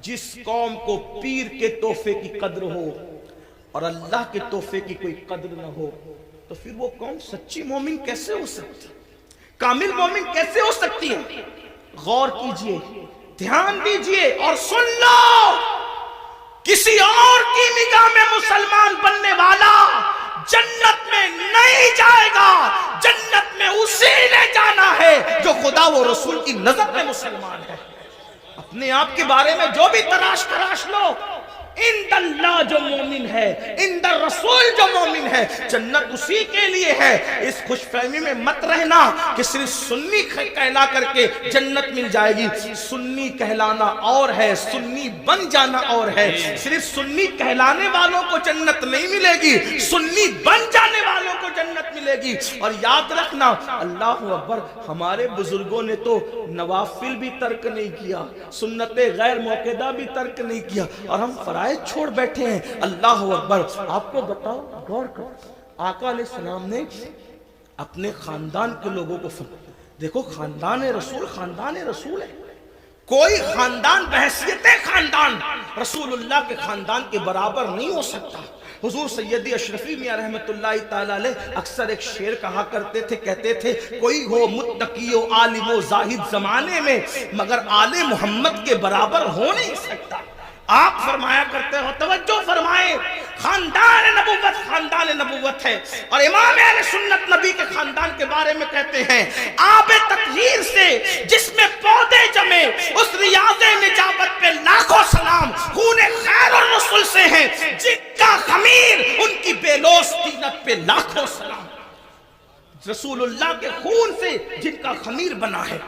جس قوم کو پیر کے تحفے کی قدر ہو اور اللہ کے تحفے کی کوئی قدر نہ ہو تو پھر وہ قوم سچی مومن کیسے ہو سکتی، کامل مومن کیسے ہو سکتی ہے؟ غور کیجئے، دھیان دیجئے اور سن لو، کسی اور کی نگاہ میں مسلمان بننے والا جنت میں نہیں جائے گا، جنت میں اسی نے جانا ہے جو خدا و رسول کی نظر میں مسلمان ہے۔ اپنے آپ کے بارے میں جو بھی تراش لو، عند اللہ جو مومن ہے، عند الرسول جو مومن ہے، جنت اسی کے لیے ہے۔ اس خوش فہمی میں مت رہنا کہ صرف سنی کہلا کر کے جنت مل جائے گی۔ سنی کہلانا اور ہے، سنی بن جانا اور ہے۔ صرف سنی کہلانے والوں کو جنت نہیں ملے گی، سنی بن جانے والوں کو جنت ملے گی۔ اور یاد رکھنا، اللہ اکبر، ہمارے بزرگوں نے تو نوافل بھی ترک نہیں کیا، سنت غیر موقعہ بھی ترک نہیں کیا، اور ہم فرائض چھوڑ بیٹھے ہیں۔ اللہ اکبر۔ آپ کو بتاؤ، غور کرو، آقا علیہ السلام نے اپنے خاندان کے لوگوں کو دیکھو، خاندان رسول ہے، کوئی خاندان بحیثیت خاندان رسول اللہ کے خاندان کے برابر نہیں ہو سکتا۔ حضور سیدی اشرفی میاں رحمت اللہ تعالی علیہ اکثر ایک شعر کہا کرتے تھے، کہتے تھے، کوئی ہو متقی و عالم و زاہد زمانے میں مگر آل محمد کے برابر ہو نہیں سکتا۔ آپ فرمایا کرتے ہو، توجہ فرمائیں، خاندان نبوت ہے، اور امام اہل سنت نبی کے خاندان کے بارے میں کہتے ہیں، آب تطہیر سے جس میں پودے جمے، اس ریاض نجابت پہ لاکھوں سلام، خون خیر الرسل سے ہیں جن کا خمیر، ان کی بے لوث طینت پہ لاکھوں سلام۔ رسول اللہ کے خون سے جن کا خمیر بنا ہے،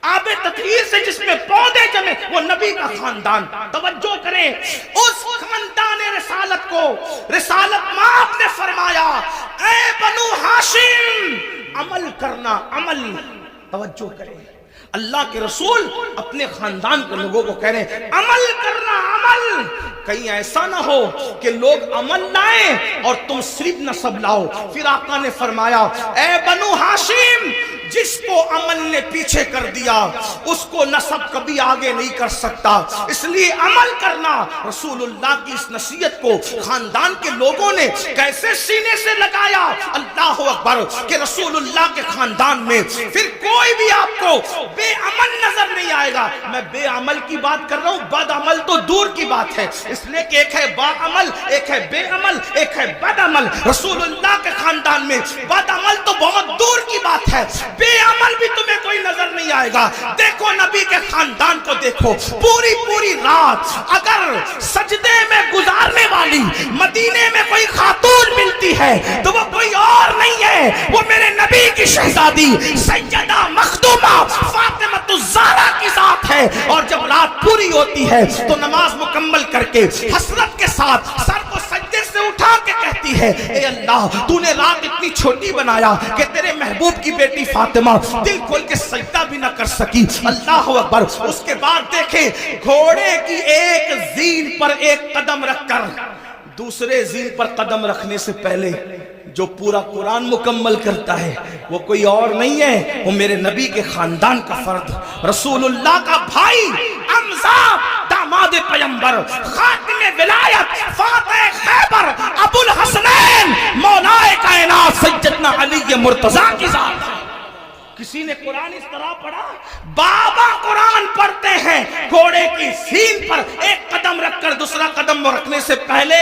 آب تطہیر سے جس میں پودے جمے، وہ نبی کا خاندان۔ توجہ کریں، اس خاندان رسالت کو رسالت ماں نے فرمایا، اے بنو ہاشم، عمل کرنا، عمل۔ توجہ کریں، اللہ کے رسول اپنے خاندان کے لوگوں کو کہہ رہے ہیں، عمل کرنا، عمل۔ کہیں ایسا نہ ہو کہ لوگ عمل لائیں اور تم صرف نسب لاؤ۔ پھر آقا نے فرمایا، اے بنو ہاشم، جس کو عمل نے پیچھے کر دیا اس کو نسب کبھی آگے نہیں کر سکتا، اس لیے عمل کرنا۔ رسول اللہ کی اس نصیحت کو خاندان کے لوگوں نے کیسے سینے سے لگایا، اللہ اکبر، کہ رسول اللہ کے خاندان میں پھر کوئی بھی آپ کو بے عمل نظر نہیں آئے گا۔ میں بے عمل کی بات کر رہا ہوں، بد عمل تو دور کی بات ہے، اس لیے کہ ایک ہے با عمل، ایک ہے بے عمل، ایک ہے بد عمل۔ رسول اللہ کے خاندان میں بد عمل تو بہت دور کی بات ہے، بے عمل بھی تمہیں کوئی نظر نہیں آئے گا۔ دیکھو نبی کے خاندان کو دیکھو، پوری رات اگر سجدے میں گزارنے والی مدینے میں کوئی خاتون ملتی ہے تو وہ کوئی اور نہیں ہے، وہ میرے نبی کی شہزادی سیدہ مخدومہ فاطمہ الزہرا کی ذات ہے۔ اور جب رات پوری ہوتی ہے تو نماز مکمل کر کے حسرت کے ساتھ سر کو سجدے سے اٹھا کے کہتی ہے، اے اللہ، تو نے رات اتنی چھوٹی بنایا کہ تیرے محبوب کی بیٹی فاطمہ دل کھول کے سجدہ بھی نہ کر سکی۔ اللہ اکبر۔ اس کے بعد دیکھیں، گھوڑے کی ایک زین پر ایک قدم رکھ کر دوسرے زین پر قدم رکھنے سے پہلے جو پورا قرآن مکمل کرتا ہے وہ کوئی اور نہیں ہے، وہ میرے نبی کے خاندان کا فرد، رسول اللہ کا بھائی، حمزہ داماد پیمبر، خاتم ولایت، فاتح خیبر، ابو الحسنین، مولا کائنات سیدنا علی مرتضیٰ کی ذات ہے۔ کسی نے قرآن اس طرح پڑھا، بابا قرآن پڑھتے ہیں گھوڑے کی سین پر ایک قدم رکھ کر دوسرا قدم رکھنے سے پہلے،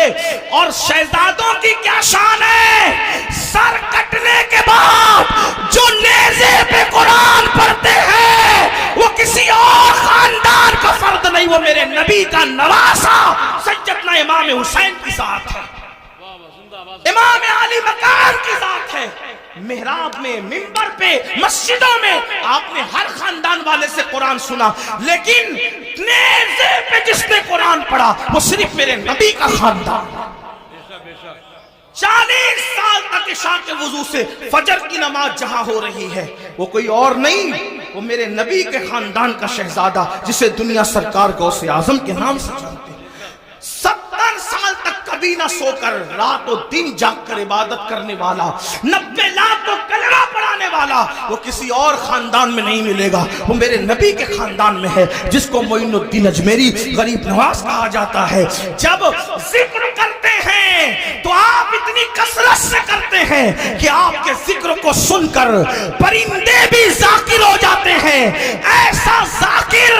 اور شہزادوں کی کیا شان ہے، سر کٹنے کے بعد جو نیزے پہ قرآن پڑھتے ہیں وہ کسی اور خاندان کا فرد نہیں، وہ میرے نبی کا نواسا سیدنا امام حسین کی ذات ہے، امام علی مکان کی ذات ہے۔ محراب میں، منبر پہ، مسجدوں میں آپ نے ہر خاندان والے سے قرآن سنا، لیکن نیزے پہ جس نے قرآن پڑھا وہ صرف میرے نبی کا خاندان۔ 40 سال تک عشاء کے وضو سے فجر کی نماز جہاں ہو رہی ہے وہ کوئی اور نہیں، وہ میرے نبی کے خاندان کا شہزادہ جسے دنیا سرکار غوث اعظم کے نام سے جانتے ہیں۔ 70 سال تک کبھی کبھی نہ سو کر رات و دن جاگ کر عبادت کرنے والا، 90 لاکھ کو کلمہ پڑھانے والا، وہ کسی اور خاندان میں نہیں ملے گا، وہ میرے نبی کے خاندان میں ہے، جس کو معین الدین اجمیری غریب نواز کہا جاتا ہے۔ جب ذکر کرتے ہیں تو آپ اتنی کثرت سے کرتے ہیں کہ آپ کے ذکر کو سن کر پرندے بھی ذاکر ہو جاتے ہیں۔ ایسا ذاکر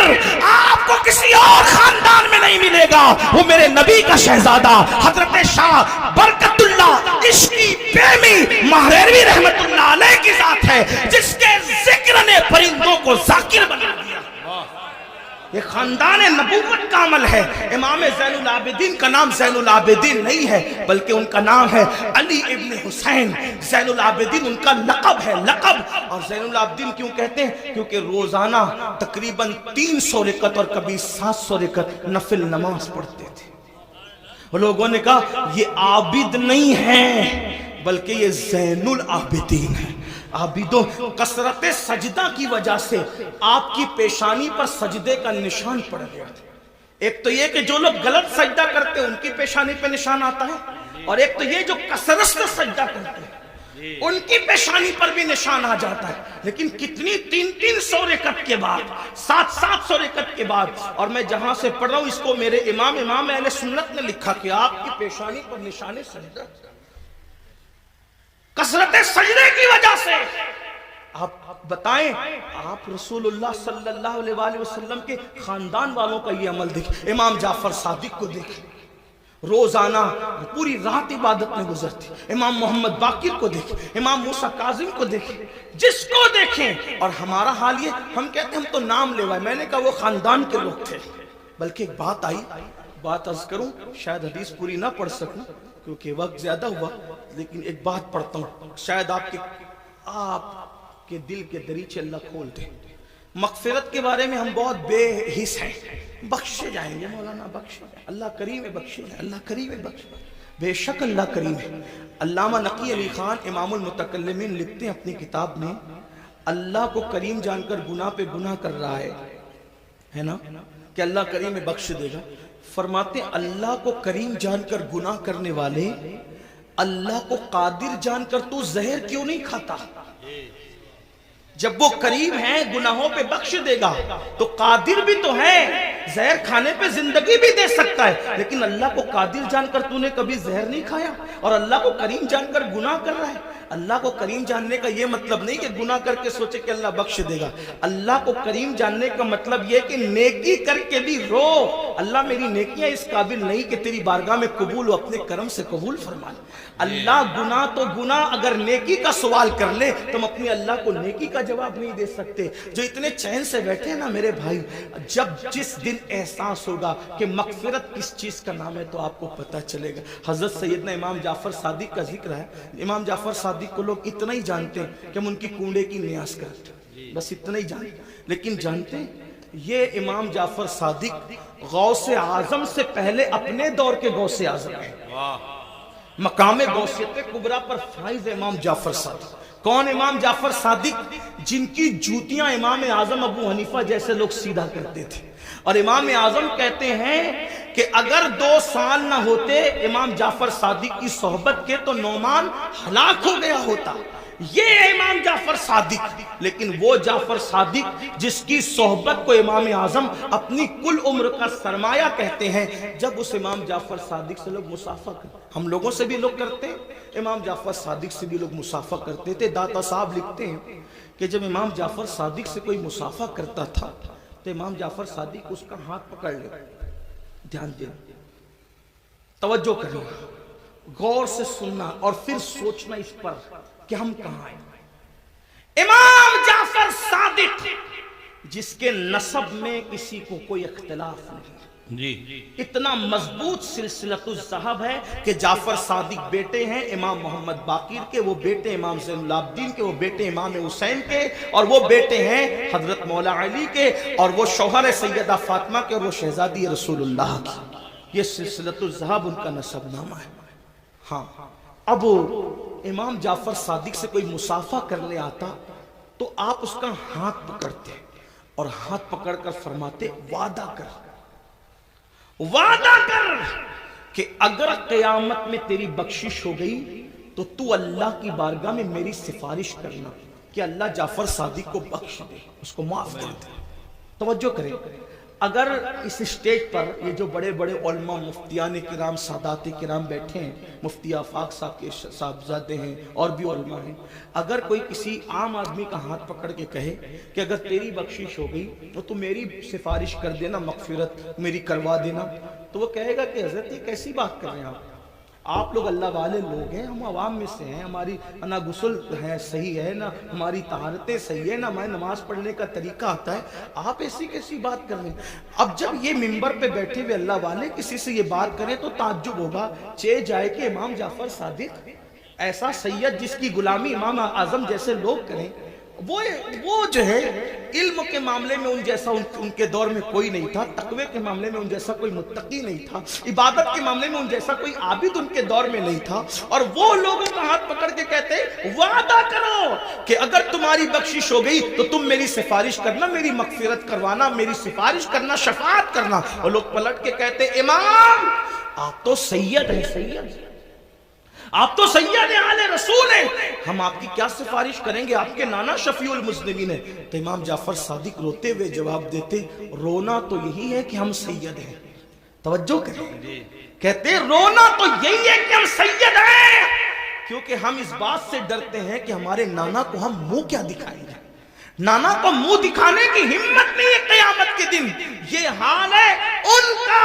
آپ کو کسی اور خاندان میں نہیں ملے گا، وہ میرے نبی کا شہزادہ حضرت شاہ برکت اللہ عشقی پریمی مہریوی رحمت اللہ علیہ کی ذات ہے، جس کے ذکر نے پرندوں کو ذاکر بنا دیا۔ یہ خاندان نبوت کا عمل ہے۔ امام زین العابدین کا نام زین العابدین نہیں ہے، بلکہ ان کا نام ہے علی ابن حسین۔ زین العابدین ان کا لقب ہے، لقب۔ اور زین العابدین کیوں کہتے ہیں؟ کیونکہ روزانہ تقریباً 300 رکعت اور کبھی 700 رکعت نفل نماز پڑھتے تھے۔ لوگوں نے کہا یہ عابد نہیں ہے بلکہ یہ زین العابدین ہے۔ عابدوں، کثرت سجدہ کی وجہ سے آپ کی پیشانی پر سجدے کا نشان پڑ گیا۔ ایک تو یہ کہ جو لوگ غلط سجدہ کرتے ہیں ان کی پیشانی پہ نشان آتا ہے، اور ایک تو یہ جو کثرت سے سجدہ کرتے ہیں ان کی پیشانی پر بھی نشان آ جاتا ہے۔ لیکن کتنی 300 رکعت کے بعد، 700 رکعت کے بعد، اور میں جہاں سے پڑھ رہا ہوں اس کو میرے امام اہل سنت نے لکھا کہ آپ کی پیشانی پر نشان سجدہ کثرت سجدے کی وجہ سے۔ آپ بتائیں، آپ رسول اللہ صلی اللہ علیہ وآلہ وسلم کے خاندان والوں کا یہ عمل دیکھ۔ امام جعفر صادق کو دیکھ، روزانہ پوری رات عبادت میں گزرتی۔ امام محمد باقر کو دیکھ، امام موسیٰ کاظم کو دیکھ، جس کو دیکھیں۔ اور ہمارا حال یہ، ہم کہتے ہیں ہم تو نام لیوائے، میں نے کہا وہ خاندان کے لوگ تھے۔ بلکہ ایک بات آئی، بات عرض کروں، شاید حدیث پوری نہ پڑھ سکوں کیونکہ وقت زیادہ ہوا، لیکن ایک بات پڑھتا ہوں، شاید آپ کے دل کے دریچے اللہ کھول دیں۔ مغفرت کے بارے میں ہم بہت بے حس ہیں، بخشے جائیں گے مولانا، بخشے جائیں، اللہ کریم ہے، بخشے جائیں، اللہ کریم ہے، بخشے۔ بے شک اللہ کریم ہے۔ علامہ نقی علی خان امام المتکلمین لکھتے ہیں اپنی کتاب میں، اللہ کو کریم جان کر گناہ پہ گناہ کر رہا ہے نا، کہ اللہ کریم ہے، بخش دے گا۔ فرماتے ہیں اللہ کو کریم جان کر گناہ کرنے والے، اللہ کو قادر جان کر تو زہر کیوں نہیں کھاتا؟ جب وہ کریم ہے گناہوں پہ بخش دے گا تو قادر بھی تو ہے، زہر کھانے پہ زندگی بھی دے سکتا ہے، لیکن اللہ کو قادر جان کر تو نے کبھی زہر نہیں کھایا، اور اللہ کو کریم جان کر گناہ کر رہا ہے۔ اللہ کو کریم جاننے کا یہ مطلب نہیں کہ گناہ کر کے سوچے کہ اللہ بخش دے گا۔ اللہ کو کریم جاننے کا مطلب یہ کہ نیکی کر کے بھی رو، اللہ میری نیکیاں اس قابل نہیں کہ تیری بارگاہ میں قبول ہو، اپنے کرم سے قبول فرما لے۔ اللہ گناہ تو گناہ، اگر نیکی کا سوال کر لے تو ہم اپنی اللہ کو نیکی کا جواب نہیں دے سکتے۔ جو اتنے چین سے بیٹھے ہیں نا میرے بھائی، جس دن احساس ہوگا کہ مغفرت کس چیز کا نام ہے تو آپ کو پتہ چلے گا۔ حضرت سیدنا امام جعفر صادق کا ذکر ہے۔ امام جعفر صادق کو لوگ اتنا ہی جانتے ہیں کہ ہم ان کی کنڈے کی نیاز کرتے ہیں، بس اتنا ہی جانتے ہیں۔ لیکن جانتے ہیں یہ امام جعفر صادق غوث اعظم سے پہلے اپنے دور کے غوث اعظم ہیں۔ مقام غوثیت کبریٰ پر فائز امام جعفر صادق۔ کون امام جعفر صادق؟ جن کی جوتیاں امام اعظم ابو حنیفہ جیسے لوگ سیدھا کرتے تھے، اور امام اعظم کہتے ہیں کہ اگر 2 سال نہ ہوتے امام جعفر صادق کی صحبت کے تو نعمان ہلاک ہو گیا ہوتا۔ یہ امام جعفر صادق، لیکن وہ جعفر صادق جس کی صحبت کو امام اعظم اپنی کل عمر کا سرمایہ کہتے ہیں، جب اس امام جعفر صادق سے لوگ مصافحہ کرتے، ہم لوگوں سے بھی لوگ کرتے ہیں، امام جعفر صادق سے بھی لوگ مصافحہ کرتے تھے۔ داتا صاحب لکھتے ہیں کہ جب امام جعفر صادق سے کوئی مصافحہ کرتا تھا تو امام جعفر صادق اس کا ہاتھ پکڑ لے۔ دھیان دیں، توجہ کرنا، غور سے سننا اور پھر سوچنا اس پر کہ ہم کہاں ہیں۔ امام جعفر صادق جس کے نسب میں کسی کو کوئی اختلاف نہیں، اتنا مضبوط سلسلۃ الذہب ہے کہ جعفر صادق بیٹے ہیں امام محمد باقر کے، وہ بیٹے امام زین العابدین کے، وہ بیٹے امام حسین کے، اور وہ بیٹے ہیں حضرت مولا علی کے، اور وہ شوہر سیدہ فاطمہ کے، اور وہ شہزادی رسول اللہ کی۔ یہ سلسلۃ الذہب ان کا نسب نامہ ہے۔ ہاں، اب امام جعفر صادق سے کوئی مصافحہ کرنے آتا تو آپ اس کا ہاتھ پکڑتے اور ہاتھ پکڑ کر فرماتے وعدہ کر کہ اگر قیامت میں تیری بخشش ہو گئی تو تو اللہ کی بارگاہ میں میری سفارش کرنا کہ اللہ جعفر صادق کو بخش دے، اس کو معاف کر دے۔ توجہ کریں، اگر اس اسٹیج پر یہ جو بڑے بڑے علماء، مفتیان کرام، سادات کرام بیٹھے ہیں، مفتی آفاق صاحب کے صاحبزادے ہیں اور بھی علماء ہیں، اگر کوئی کسی عام آدمی کا ہاتھ پکڑ کے کہے کہ اگر تیری بخشش ہو گئی تو میری سفارش کر دینا، مغفرت میری کروا دینا، تو وہ کہے گا کہ حضرت یہ کیسی بات کر رہے ہیں آپ لوگ اللہ والے لوگ ہیں، ہم عوام میں سے ہیں، ہماری نہ غسل ہے صحیح ہے، نہ ہماری طہارتیں صحیح ہے، نہ ہمیں نماز پڑھنے کا طریقہ آتا ہے، آپ ایسی کیسی بات کر رہے ہیں۔ اب جب یہ منبر پہ بیٹھے ہوئے اللہ والے کسی سے یہ بات کریں تو تعجب ہوگا، چہ جائے کہ امام جعفر صادق ایسا سید جس کی غلامی امام اعظم جیسے لوگ کریں، وہ جو ہے علم کے معاملے میں ان جیسا ان کے دور میں کوئی نہیں تھا، تقوی کے معاملے میں ان جیسا کوئی متقی نہیں تھا، عبادت کے معاملے میں ان جیسا کوئی عابد ان کے دور میں نہیں تھا، اور وہ لوگوں کا ہاتھ پکڑ کے کہتے وعدہ کرو کہ اگر تمہاری بخشش ہو گئی تو تم میری سفارش کرنا، میری مغفرت کروانا، میری سفارش کرنا، شفاعت کرنا۔ اور لوگ پلٹ کے کہتے امام آپ تو سید ہیں، سید آپ تو سید آل رسول ہیں، ہم آپ کی کیا سفارش کریں گے، آپ کے نانا شفیع المذنبین ہیں۔ تو امام جعفر صادق روتے ہوئے جواب دیتے، رونا تو یہی ہے کہ ہم سید ہیں۔ توجہ کریں، کہتے رونا تو یہی ہے کہ ہم سید ہیں، کیونکہ ہم اس بات سے ڈرتے ہیں کہ ہمارے نانا کو ہم منہ کیا دکھائیں گے، نانا کو منہ دکھانے کی ہمت نہیں ہے قیامت کے دن۔ یہ حال ہے ان کا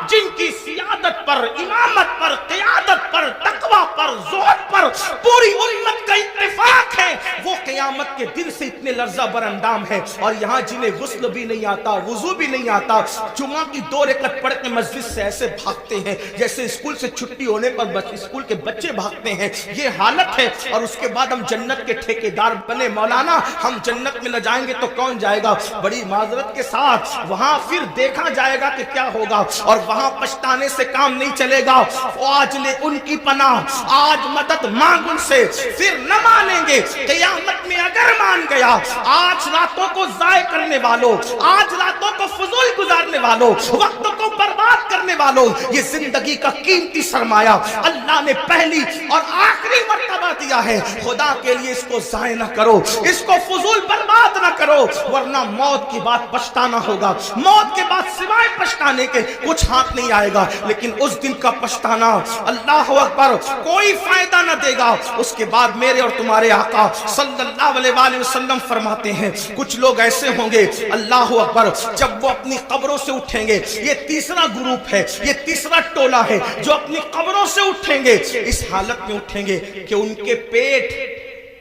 جن کی سیادت پر، امامت پر، قیادت پر، تقوی پر، زہد پر پوری امت کا اتفاق ہے، وہ قیامت کے دن سے اتنے لرزہ بر اندام ہے، اور یہاں جنہیں غسل بھی نہیں آتا، وضو بھی نہیں آتا، جمعہ کی 2 رکعت پڑھ کے مسجد سے ایسے بھاگتے ہیں جیسے اسکول سے چھٹی ہونے پر اسکول کے بچے بھاگتے ہیں، یہ حالت ہے۔ اور اس کے بعد ہم جنت کے ٹھیکیدار بنے، مولانا ہم جنت میں نہ جائیں گے تو کون جائے گا؟ بڑی معذرت کے ساتھ وہاں پھر دیکھا جائے گا کہ کیا ہوگا، اور وہاں پچھتانے سے کام نہیں چلے گا۔ آج لے ان کی پناہ، آج مدد مانگ ان سے، پھر نہ مانیں گے قیامت میں اگر مان گیا۔ آج راتوں کو ضائع کرنے والوں، آج راتوں کو فضول گزارنے والوں، وقت کو برباد کرنے والوں، یہ زندگی کا قیمتی سرمایہ اللہ نے پہلی اور آخری مرتبہ دیا ہے، خدا کے لیے اس کو ضائع نہ کرو، اس کو فضول برباد نہ کرو، ورنہ موت کی بات پچھتانا ہوگا۔ موت کے بعد سوائے پچھتانے کے کچھ ہاتھ نہیں آئے گا، لیکن اس دن کا پچھتانا اللہ اکبر کوئی فائدہ نہ دے گا۔ اس کے بعد میرے اور تمہارے آقا صلی اللہ علیہ وآلہ وسلم فرماتے ہیں کچھ لوگ ایسے ہوں گے اللہ اکبر جب وہ اپنی قبروں سے اٹھیں گے، یہ تیسرا گروپ ہے، یہ تیسرا ٹولہ ہے جو اپنی قبروں سے اٹھیں گے، اس حالت میں اٹھیں گے کہ ان کے پیٹ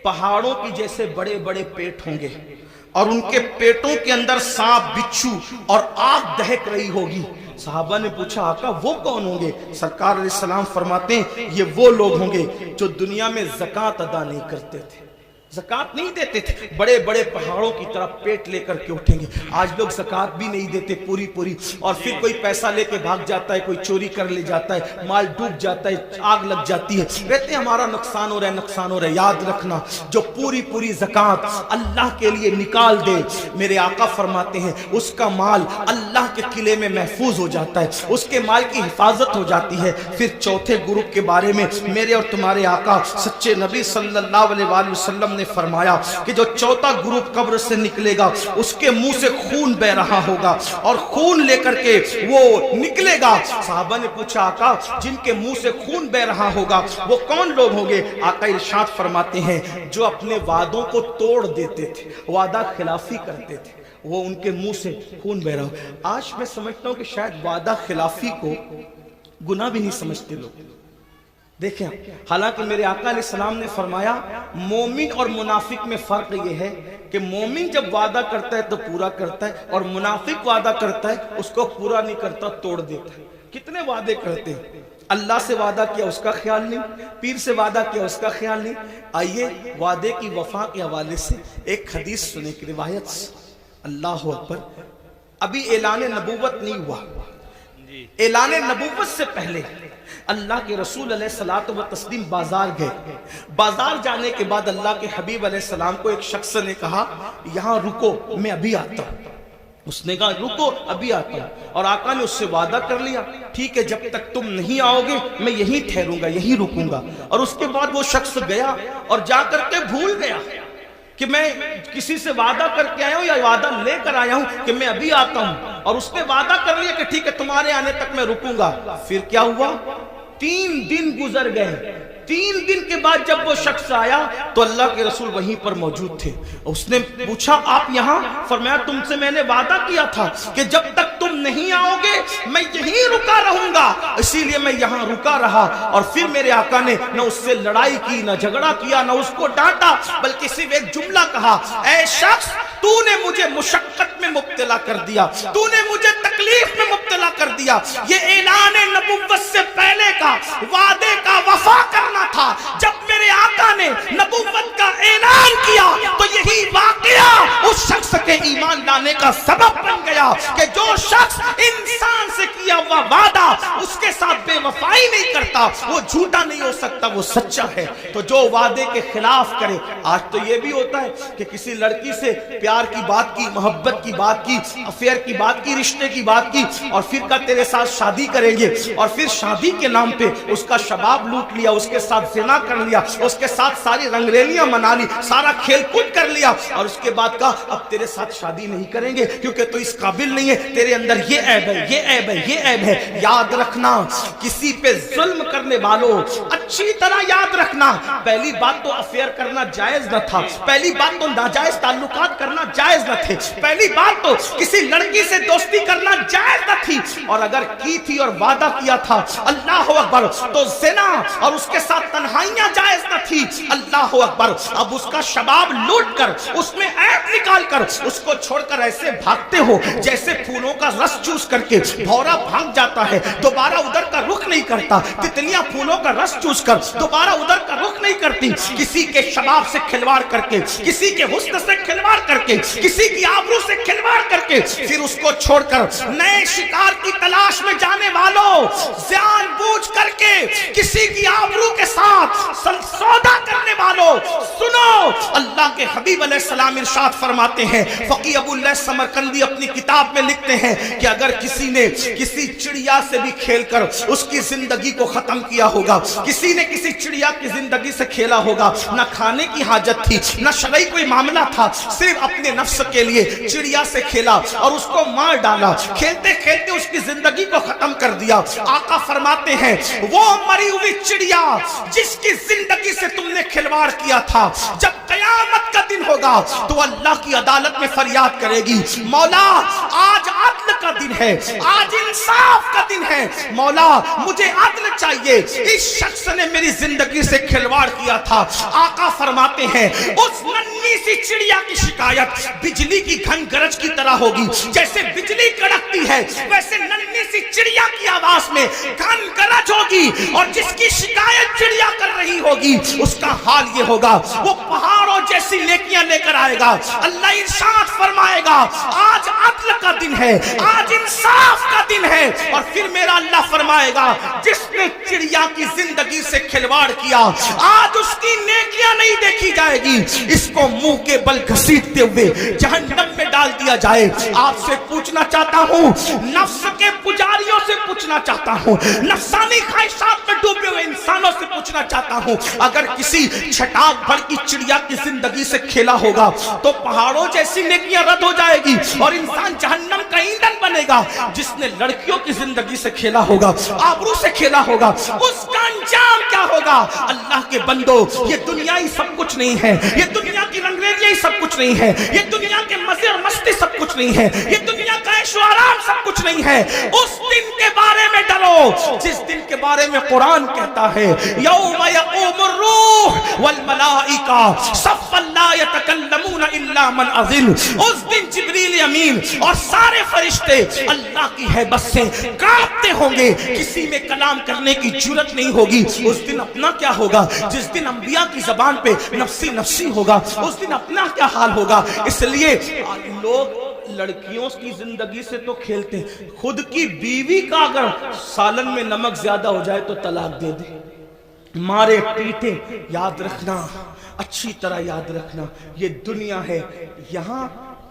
پہاڑوں کی جیسے بڑے بڑے پیٹ ہوں گے، اور ان کے پیٹوں کے اندر سانپ، بچھو اور آگ دہک رہی ہوگی۔ صحابہ نے پوچھا آقا وہ کون ہوں گے؟ سرکار علیہ السلام فرماتے ہیں یہ وہ لوگ ہوں گے جو دنیا میں زکوٰۃ ادا نہیں کرتے تھے، زکوٰۃ نہیں دیتے تھے، بڑے بڑے پہاڑوں کی طرح پیٹ لے کر کے اٹھیں گے۔ آج لوگ زکوٰۃ بھی نہیں دیتے پوری، اور پھر کوئی پیسہ لے کے بھاگ جاتا ہے، کوئی چوری کر لے جاتا ہے، مال ڈوب جاتا ہے، آگ لگ جاتی ہے، کہتے ہیں ہمارا نقصان ہو رہا ہے، نقصان ہو رہا ہے۔ یاد رکھنا جو پوری زکوٰۃ اللہ کے لیے نکال دے، میرے آقا فرماتے ہیں اس کا مال اللہ کے قلعے میں محفوظ ہو جاتا ہے، اس کے مال کی حفاظت ہو جاتی ہے۔ پھر چوتھے گروپ کے بارے میں میرے اور تمہارے آقا سچے نبی صلی اللہ علیہ وآلہ وسلم نے فرمایا کہ جو چوتھا گروپ قبر سے نکلے گا اس کے منہ سے خون بہ رہا ہوگا، اور خون لے کر کے وہ نکلے گا۔ صحابہ نے پوچھا آقا جن کے منہ سے خون بہ رہا ہوگا وہ کون لوگ ہوں گے؟ آقا ارشاد فرماتے ہیں جو اپنے وعدوں کو توڑ دیتے تھے، وعدہ خلافی کرتے تھے، وہ ان کے منہ سے خون بہ رہا ہو۔ آج میں سمجھتا ہوں کہ شاید وعدہ خلافی کو گناہ بھی نہیں سمجھتے لوگ۔ دیکھیں حالانکہ میرے آقا علیہ السلام نے فرمایا مومن اور منافق میں فرق یہ ہے کہ مومن جب وعدہ کرتا ہے تو پورا کرتا ہے، اور منافق وعدہ کرتا ہے اس کو پورا نہیں کرتا، توڑ دیتا ہے۔ کتنے وعدے کرتے ہیں، اللہ سے وعدہ کیا اس کا خیال نہیں، پیر سے وعدہ کیا اس کا خیال نہیں۔ آئیے وعدے کی وفا کے حوالے سے ایک حدیث سنے کی روایت سے۔ اللہ اکبر، ابھی اعلان نبوت نہیں ہوا، اعلان نبوت سے پہلے اللہ کے رسول علیہ الصلوۃ والتسلیم بازار گئے۔ بازار جانے کے بعد اللہ کے حبیب علیہ السلام کو ایک شخص نے کہا یہاں رکو میں ابھی آتا ہوں۔ اس نے کہا رکو ابھی آتا ہوں، اور آقا نے اس سے وعدہ کر لیا ٹھیک ہے جب تک تم نہیں آؤ گے میں یہیں ٹھہروں گا، یہیں رکوں گا۔ اور اس کے بعد وہ شخص گیا اور جا کر کے بھول گیا کہ میں کسی سے وعدہ کر کے آیا ہوں یا وعدہ لے کر آیا ہوں کہ میں ابھی آتا ہوں، اور اس نے وعدہ کر لیا کہ ٹھیک ہے تمہارے آنے تک میں رکوں گا۔ پھر کیا ہوا؟ 3 دن گزر گئے۔ 3 دن کے بعد جب وہ شخص آیا تو اللہ کے رسول وہیں پر موجود تھے۔ اس نے پوچھا آپ یہاں؟ فرمایا تم سے میں نے وعدہ کیا تھا کہ جب تک تم نہیں آؤ گے میں یہیں رکا رہوں گا، اسی لیے میں یہاں رکا رہا۔ اور پھر میرے آقا نے نہ اس سے لڑائی کی، نہ جھگڑا کیا، نہ اس کو ڈانٹا، بلکہ صرف ایک جملہ کہا، اے شخص تو نے مجھے مشقت میں مبتلا کر دیا، تو نے مجھے تکلیف میں مبتلا کر دیا۔ یہ اعلان نبوت سے پہلے کا وعدے کا وفا کرنا تھا۔ جب میرے آقا نے نبوت کا اعلان کیا تو یہی واقعہ اس شخص کے ایمان لانے کا سبب بن گیا کہ جو شخص انسان سے کیا ہوا وعدہ اس کے ساتھ بے وفائی نہیں کرتا وہ جھوٹا نہیں ہو سکتا، وہ سچا ہے۔ تو جو وعدے کے خلاف کرے، آج تو یہ بھی ہوتا ہے کہ کسی لڑکی سے پیار کی بات کی، محبت کی بات کی، افیئر کی بات کی، رشتے کی بات کی، اور پھر کا تیرے ساتھ شادی کریں گے، اور پھر شادی کے نام پہ اس کا شباب لوٹ لیا، اس کے ساتھ زنا کر لیا، اس کے ساتھ ساری رنگریلیاں منا لی، سارا کھیل کود کر لیا، اور اس کے بعد کہا اب تیرے ساتھ شادی نہیں کریں گے کیونکہ تو اس قابل نہیں ہے، تیرے اندر یہ عیب ہے، یہ عیب ہے، یہ عیب ہے۔ یاد رکھنا کسی پہ ظلم کرنے والوں، اچھی طرح یاد رکھنا، پہلی بات تو افیئر کرنا جائز نہ تھا، پہلی بات تو ناجائز تعلقات کرنا جائز نہ تھے، پہلی بات تو کسی لڑکی سے دوستی کرنا جائز نہ تھی، اور اگر کی تھی اور وعدہ کیا تھا اللہ اکبر تو زنا اور اس کے ساتھ تنہائیاں جائز نہ تھی، اللہ اکبر۔ اب اس کا شباب لوٹ کر اس میں عیب نکال کر اس کو چھوڑ کر ایسے بھاگتے ہو جیسے پھولوں کا رس چوس کر کے بھورا بھاگ جاتا ہے، دوبارہ ادھر کا رخ نہیں کرتا، تتلیاں پھولوں کا رس چوس کر دوبارہ ادھر کا رخ نہیں کرتی، کسی کے شباب سے کھلواڑ کر کے، کسی کے حسن سے کھلواڑ کر کے، کسی کی آبرو سے کھلواڑ کر کے پھر اس کو چھوڑ کر نئے شکار کی تلاش میں جانے والوں، جان بوجھ کر کے کسی کی آبرو کے ساتھ سودا کرنے والوں، سنو اللہ کے حبیب علیہ السلام ارشاد فرماتے ہیں، فقیہ ابو اللہ سمرقندی اپنی کتاب میں لکھتے ہیں کہ اگر کسی نے کسی چڑیا سے بھی کھیل کر اس کی زندگی کو ختم کیا ہوگا، کسی نے کسی چڑیا کی زندگی سے کھیلا ہوگا، نہ کھانے کی حاجت تھی، نہ شرعی کوئی معاملہ تھا، صرف اپنے نفس کے لیے چڑیا سے کھیلا اور اس کو مار ڈالا، کھیلتے کھیلتے اس کی زندگی کو ختم کر دیا۔ آقا فرماتے ہیں وہ مری ہوئی چڑیا جس کی زندگی سے تم نے کھلواڑ کیا تھا، جب قیامت کا دن ہوگا تو اللہ کی عدالت میں فریاد کرے گی، مولا آج عدل کا دن ہے، آج انصاف کا دن ہے، مولا مجھے عدل چاہیے، اس شخص نے میری زندگی سے کھلواڑ کیا تھا۔ آقا فرماتے ہیں اس ننھی سی چڑیا کی شکایت بجلی کی گھن گرج کی طرح ہوگی، جیسے بجلی کڑکتی ہے ویسے ننھی سی چڑیا کی آواز میں گھن گرج ہوگی، اور جس کی شکایت چڑیا کر رہی ہوگی اس کا حال یہ ہوگا وہ پہاڑوں جیسی نیکیاں لے کر آئے گا۔ اللہ ارشاد فرمائے گا آج عدل کا دن ہے، آج انصاف کا دن ہے، اور پھر میرا اللہ فرمائے گا جس نے چڑیا کی زندگی سے کھلواڑ کیا آج اس کی نیکیاں نہیں دیکھی جائے گی، اس کو منہ کے بل گھسیٹتے ہوئے جہنم میں ڈال دیا جائے۔ آپ سے پوچھنا چاہتا ہوں، نفس کے پجاریوں سے پوچھنا چاہتا ہوں، نفسانی خواہشات میں ڈوبے ہوئے انسانوں سے پوچھنا چاہتا ہوں، اگر کسی چھٹاک بھر کی چڑیا کی زندگی سے کھیلا ہوگا تو پہاڑوں جیسی نیکیاں رد ہو جائے گی اور انسان جہنم کا ایندھن بنے گا۔ جس نے لڑکیوں کی زندگی سے کھیلا ہوگا، آبرو سے کھیلا ہوگا، اس کا انجام کیا ہوگا؟ اللہ کے بندو، یہ دنیا ہی سب کچھ نہیں ہے، یہ دنیا کی رنگریلیاں ہی سب کچھ نہیں ہے، یہ دنیا کے مزے اور مستی سب کچھ نہیں ہے، یہ دنیا کا عیش و آرام سب کچھ نہیں ہے۔ اس دن کے بارے میں ڈرو جس دن کے بارے میں قرآن کہتا ہے یوم یقوم الروح والملائکہ صفا لا یتکلمون الا من اذن۔ اس دن جبریل امین اور سارے فرشتے اللہ کی ہیبت سے کانپتے ہوں گے، کسی میں کلام کرنے کی جرات نہیں ہوگی۔ اس دن اپنا کیا ہوگا؟ جس دن انبیاء کی زبان پہ نفسی نفسی ہوگا، اس دن اپنا کیا حال ہوگا؟ اس لیے لوگ لڑکیوں کی زندگی سے تو کھیلتے ہیں، خود کی بیوی کا اگر سالن میں نمک زیادہ ہو جائے تو طلاق دے دے، مارے پیٹے۔ یاد رکھنا، اچھی طرح یاد رکھنا، یہ دنیا ہے، یہاں